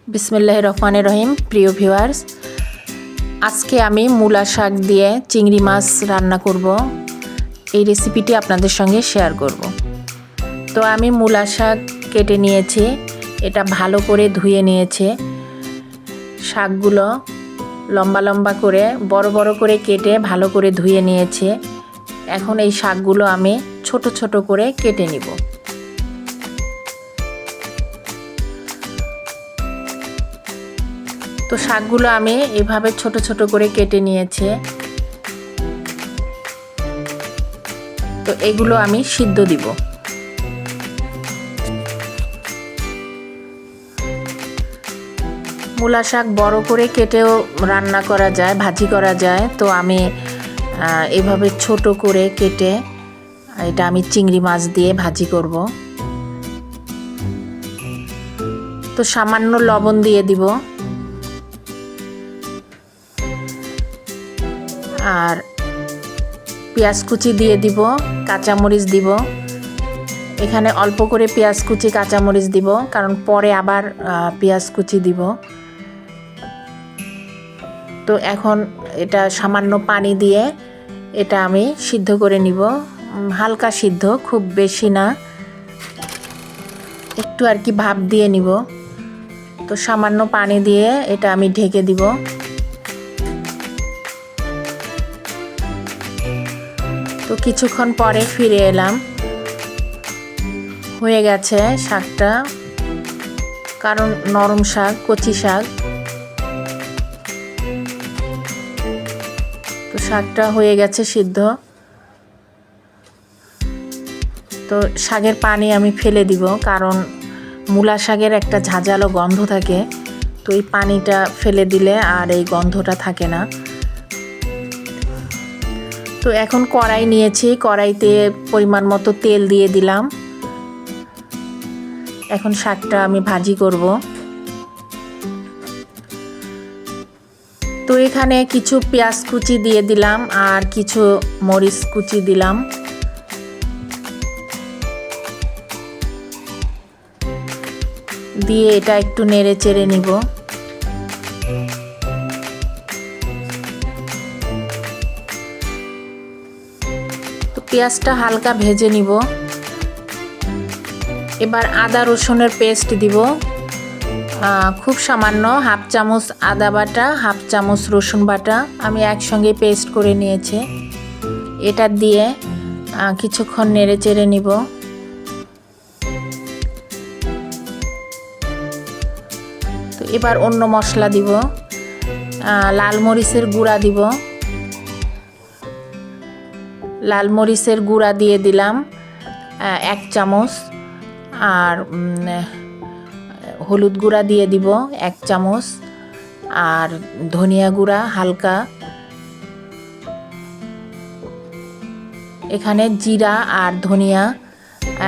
বিসমিল্লাহির রহমানির রহিম। প্রিয় ভিউয়ার্স, আজকে আমি মূলা শাক দিয়ে চিংড়ি মাছ রান্না করব। এই রেসিপিটি আপনাদের সঙ্গে শেয়ার করব। তো আমি মূলা শাক কেটে নিয়েছি, এটা ভালো করে ধুয়ে নিয়েছি। শাকগুলো লম্বা লম্বা করে বড় বড় করে কেটে ভালো করে ধুয়ে নিয়েছি। এখন এই শাকগুলো আমি ছোট ছোট করে কেটে নিব। তো শাকগুলো আমি এভাবে ছোট ছোট করে কেটে নিয়েছি। তো এগুলো আমি সিদ্ধ দিব। মূলা শাক বড় করে কেটেও রান্না করা যায়, ভাজি করা যায়। তো আমি এভাবে ছোট করে কেটে এটা আমি চিংড়ি মাছ দিয়ে ভাজি করব। তো সামান্য লবণ দিয়ে দিব, আর পেঁয়াজ কুচি দিয়ে দিব, কাঁচামরিচ দিব। এখানে অল্প করে পেঁয়াজ কুচি কাঁচামরিচ দিব, কারণ পরে আবার পেঁয়াজ কুচি দিব। তো এখন এটা সামান্য পানি দিয়ে এটা আমি সিদ্ধ করে নিব। হালকা সিদ্ধ, খুব বেশি না, একটু আর কি ভাপ দিয়ে নিব। তো সামান্য পানি দিয়ে এটা আমি ঢেকে দিব। তো কিছুক্ষণ পরে ফিরে এলাম, হয়ে গেছে শাকটা, কারণ নরম শাক, কচি শাক। তো শাকটা হয়ে গেছে সিদ্ধ। তো শাকের পানি আমি ফেলে দিব, কারণ মূলা শাকের একটা ঝাঁঝালো গন্ধ থাকে। তো এই পানিটা ফেলে দিলে আর এই গন্ধটা থাকে না। তো এখন কড়াই নিয়েছি, কড়াইতে পরিমাণ মতো তেল দিয়ে দিলাম। এখন শাকটা আমি ভাজি করব। তো এখানে কিছু পেঁয়াজ কুচি দিয়ে দিলাম আর কিছু মরিচ কুচি দিলাম। দিয়ে এটা একটু নেড়ে চেড়ে নিব। তো পেঁয়াজটা হালকা ভেজে নিব। এবার আদা রসুনের পেস্ট দিব, খুব সামান্য, হাফ চামচ আদা বাটা, হাফ চামচ রসুন বাটা আমি একসঙ্গে পেস্ট করে নিয়েছি। এটা দিয়ে কিছুক্ষণ নেড়ে চেড়ে নিব। তো এবার অন্য মশলা দিব, লাল মরিচের গুঁড়া দিব। লাল মরিচের গুঁড়া দিয়ে দিলাম 1 চামচ, আর হলুদ গুঁড়া দিয়ে দিব 1 চামচ, আর ধনিয়া গুঁড়া হালকা। এখানে জিরা আর ধনিয়া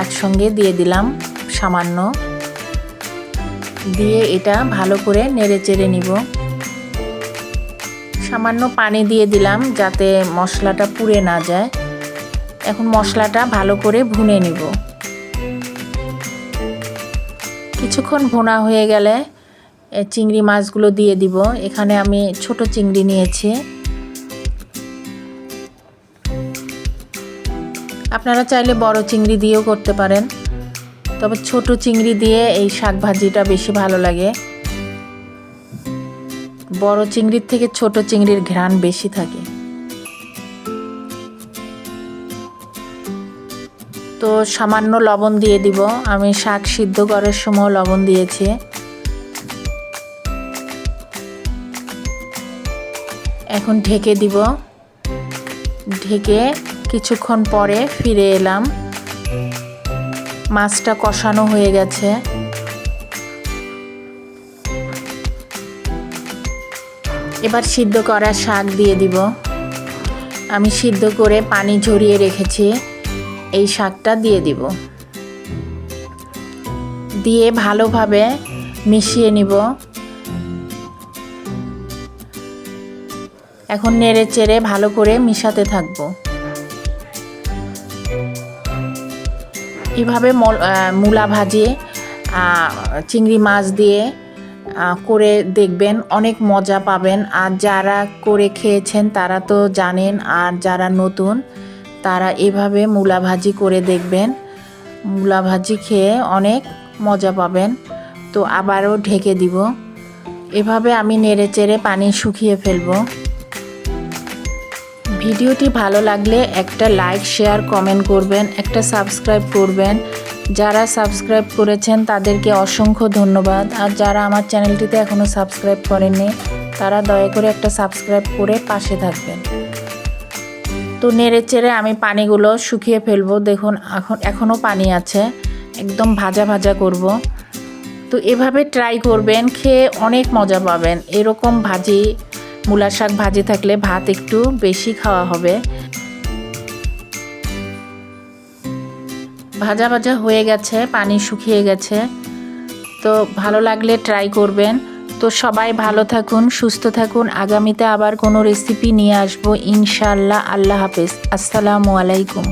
একসঙ্গে দিয়ে দিলাম সামান্য, দিয়ে এটা ভালো করে নেড়ে চেড়ে নিব। সামান্য পানি দিয়ে দিলাম যাতে মশলাটা পুড়ে না যায়। এখন মশলাটা ভালো করে ভুনে নিব। কিছুক্ষণ ভুনা হয়ে গেলে চিংড়ি মাছগুলো দিয়ে দিব। এখানে আমি ছোট চিংড়ি নিয়েছি। আপনারা চাইলে বড় চিংড়ি দিয়েও করতে পারেন, তবে ছোট চিংড়ি দিয়ে এই শাক ভাজিটা বেশি ভালো লাগে। বড় চিংড়ির থেকে ছোট চিংড়ির ঘ্রাণ বেশি থাকে। তো সামান্য লবণ দিয়ে দিব, আমি শাক সিদ্ধ করার সময় লবণ দিয়েছি। এখন ঢেকে দিব। ঢেকে কিছুক্ষণ পরে ফিরে এলাম। মাছটা কষানো হয়ে গেছে। এবার সিদ্ধ করা শাক দিয়ে দিব। আমি সিদ্ধ করে পানি ঝরিয়ে রেখেছি, এই শাকটা দিয়ে দিব। দিয়ে ভালোভাবে মিশিয়ে নিব। এখন নেড়ে চেড়ে ভালো করে মিশাতে থাকব। এভাবে মূলা ভাজি চিংড়ি মাছ দিয়ে করে দেখবেন, অনেক মজা পাবেন। আর যারা করে খেয়েছেন তারা তো জানেন, আর যারা নতুন তারা এভাবে মূলা ভাজি করে দেখবেন। মূলা ভাজি খেয়ে অনেক মজা পাবেন। তো আবারও ঢেকে দিব। এভাবে আমি নেড়েচেড়ে পানি শুকিয়ে ফেলবো। ভিডিওটি ভালো লাগলে একটা লাইক, শেয়ার, কমেন্ট করবেন, একটা সাবস্ক্রাইব করবেন। যারা সাবস্ক্রাইব করেছেন তাদেরকে অসংখ্য ধন্যবাদ। আর যারা আমার চ্যানেলটিতে এখনও সাবস্ক্রাইব করেননি তারা দয়া করে একটা সাবস্ক্রাইব করে পাশে থাকবেন। তো নেড়েচেড়ে আমি পানিগুলো শুকিয়ে ফেলবো। দেখুন এখনও পানি আছে, একদম ভাজা ভাজা করব। তো এভাবে ট্রাই করবেন, খেয়ে অনেক মজা পাবেন। এরকম ভাজি, মূলা শাক ভাজি থাকলে ভাত একটু বেশি খাওয়া হবে। ভাজা ভাজা হয়ে গেছে, পানি শুকিয়ে গেছে। তো ভালো লাগলে ট্রাই করবেন। তো সবাই ভালো থাকুন, সুস্থ থাকুন। আগামীতে আবার কোনো রেসিপি নিয়ে আসবো ইনশাআল্লাহ। আল্লাহ হাফেজ। আসসালামু আলাইকুম।